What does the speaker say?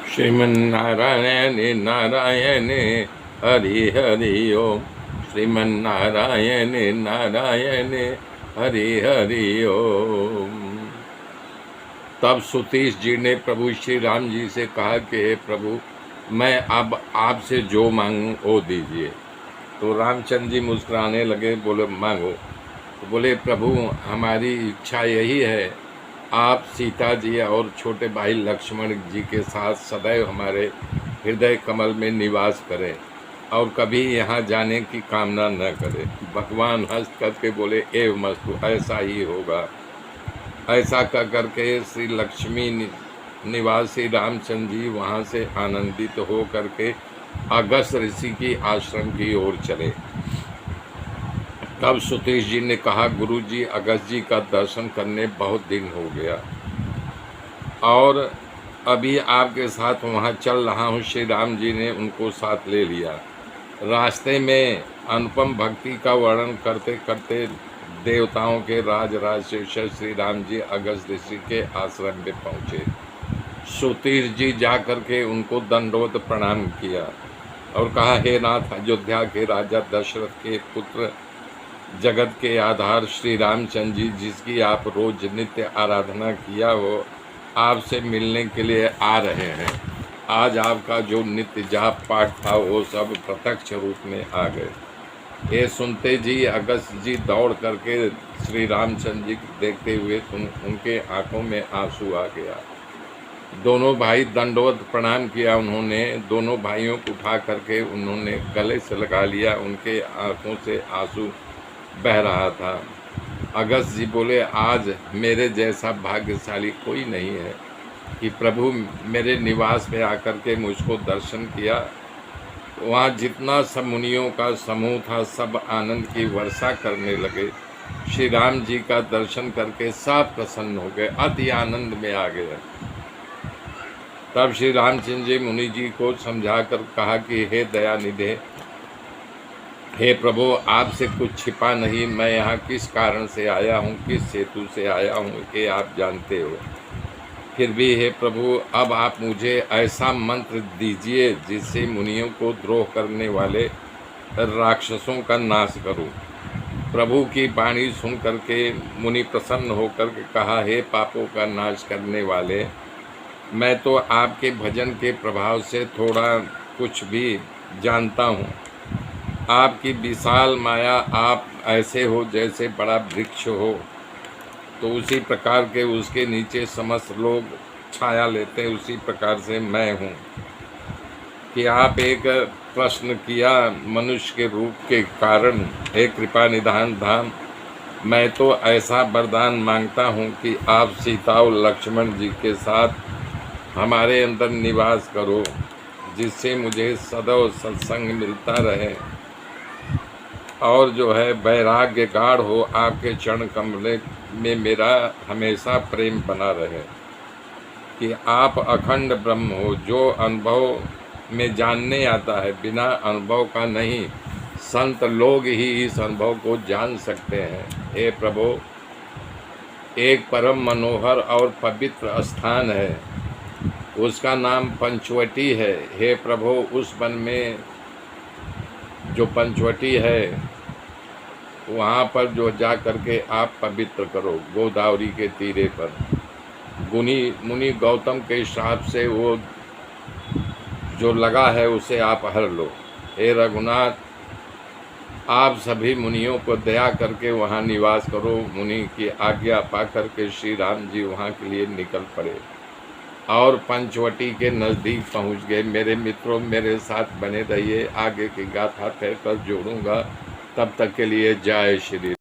श्रीमन्नारायण नारायण हरि हरि ओम। श्रीमन्नारायण नारायण हरि हरि ओम। तब सुतीश जी ने प्रभु श्री राम जी से कहा कि हे प्रभु, मैं अब आपसे जो मांगूं वो दीजिए। तो रामचंद्र जी मुस्कुराने लगे, बोले मांगो। तो बोले प्रभु, हमारी इच्छा यही है, आप सीता जी और छोटे भाई लक्ष्मण जी के साथ सदैव हमारे हृदय कमल में निवास करें और कभी यहाँ जाने की कामना न करें। भगवान हंस करके बोले एवं मस्तु, ऐसा ही होगा। ऐसा कर करके श्री लक्ष्मी निवासी रामचंद्र जी वहाँ से आनंदित हो करके अगस्त ऋषि की आश्रम की ओर चले। तब सुतीश जी ने कहा, गुरु जी, अगस्त जी का दर्शन करने बहुत दिन हो गया और अभी आपके साथ वहाँ चल रहा हूँ। श्री राम जी ने उनको साथ ले लिया। रास्ते में अनुपम भक्ति का वर्णन करते करते देवताओं के राजराजेश्वर श्री राम जी अगस्त ऋषि के आश्रम में पहुँचे। सुतीश जी जा कर के उनको दंडवत प्रणाम किया और कहा, हे नाथ, अयोध्या के राजा दशरथ के पुत्र, जगत के आधार श्री रामचंद्र जी, जिसकी आप रोज नित्य आराधना किया हो, आपसे मिलने के लिए आ रहे हैं। आज आपका जो नित्य जाप पाठ था वो सब प्रत्यक्ष रूप में आ गए। ये सुनते जी अगस्त जी दौड़ करके श्री रामचंद्र जी देखते हुए उनके आंखों में आंसू आ गया। दोनों भाई दंडवत प्रणाम किया उन्होंने। दोनों भाइयों को उठा करके उन्होंने गले से लगा लिया। उनके आंखों से आंसू बह रहा था। अगस्त जी बोले, आज मेरे जैसा भाग्यशाली कोई नहीं है कि प्रभु मेरे निवास में आकर के मुझको दर्शन किया। वहाँ जितना सब मुनियों का समूह था, सब आनंद की वर्षा करने लगे। श्री राम जी का दर्शन करके सब प्रसन्न हो गए, अति आनंद में आ गए। तब श्री रामचंद्र जी मुनि जी को समझा कर कहा कि हे दयानिधे, हे प्रभु, आपसे कुछ छिपा नहीं। मैं यहाँ किस कारण से आया हूँ, किस हेतु से आया हूँ, ये आप जानते हो। फिर भी हे प्रभु, अब आप मुझे ऐसा मंत्र दीजिए जिससे मुनियों को द्रोह करने वाले राक्षसों का नाश करूँ। प्रभु की वाणी सुन करके मुनि प्रसन्न होकर के कहा, हे पापों का नाश करने वाले, मैं तो आपके भजन के प्रभाव से थोड़ा कुछ भी जानता हूँ। आपकी विशाल माया, आप ऐसे हो जैसे बड़ा वृक्ष हो, तो उसी प्रकार के उसके नीचे समस्त लोग छाया लेते हैं, उसी प्रकार से मैं हूँ। कि आप एक प्रश्न किया मनुष्य के रूप के कारण, हे कृपा निधान धाम, मैं तो ऐसा वरदान मांगता हूँ कि आप सीता और लक्ष्मण जी के साथ हमारे अंदर निवास करो, जिससे मुझे सदैव सत्संग मिलता रहे और जो है वैराग्य गाढ़ हो, आपके चरण कमल में मेरा हमेशा प्रेम बना रहे। कि आप अखंड ब्रह्म हो, जो अनुभव में जानने आता है, बिना अनुभव का नहीं। संत लोग ही इस अनुभव को जान सकते हैं। हे प्रभु, एक परम मनोहर और पवित्र स्थान है, उसका नाम पंचवटी है। हे प्रभु, उस वन में जो पंचवटी है, वहाँ पर जो जा करके आप पवित्र करो, गोदावरी के तीरे पर। मुनि गौतम के श्राप से वो जो लगा है उसे आप हर लो। हे रघुनाथ, आप सभी मुनियों को दया करके वहाँ निवास करो। मुनि की आज्ञा पा करके श्री राम जी वहाँ के लिए निकल पड़े और पंचवटी के नज़दीक पहुँच गए। मेरे मित्रों, मेरे साथ बने रहिए, आगे की गाथा फिर कल जोड़ूंगा। तब तक के लिए जय श्री।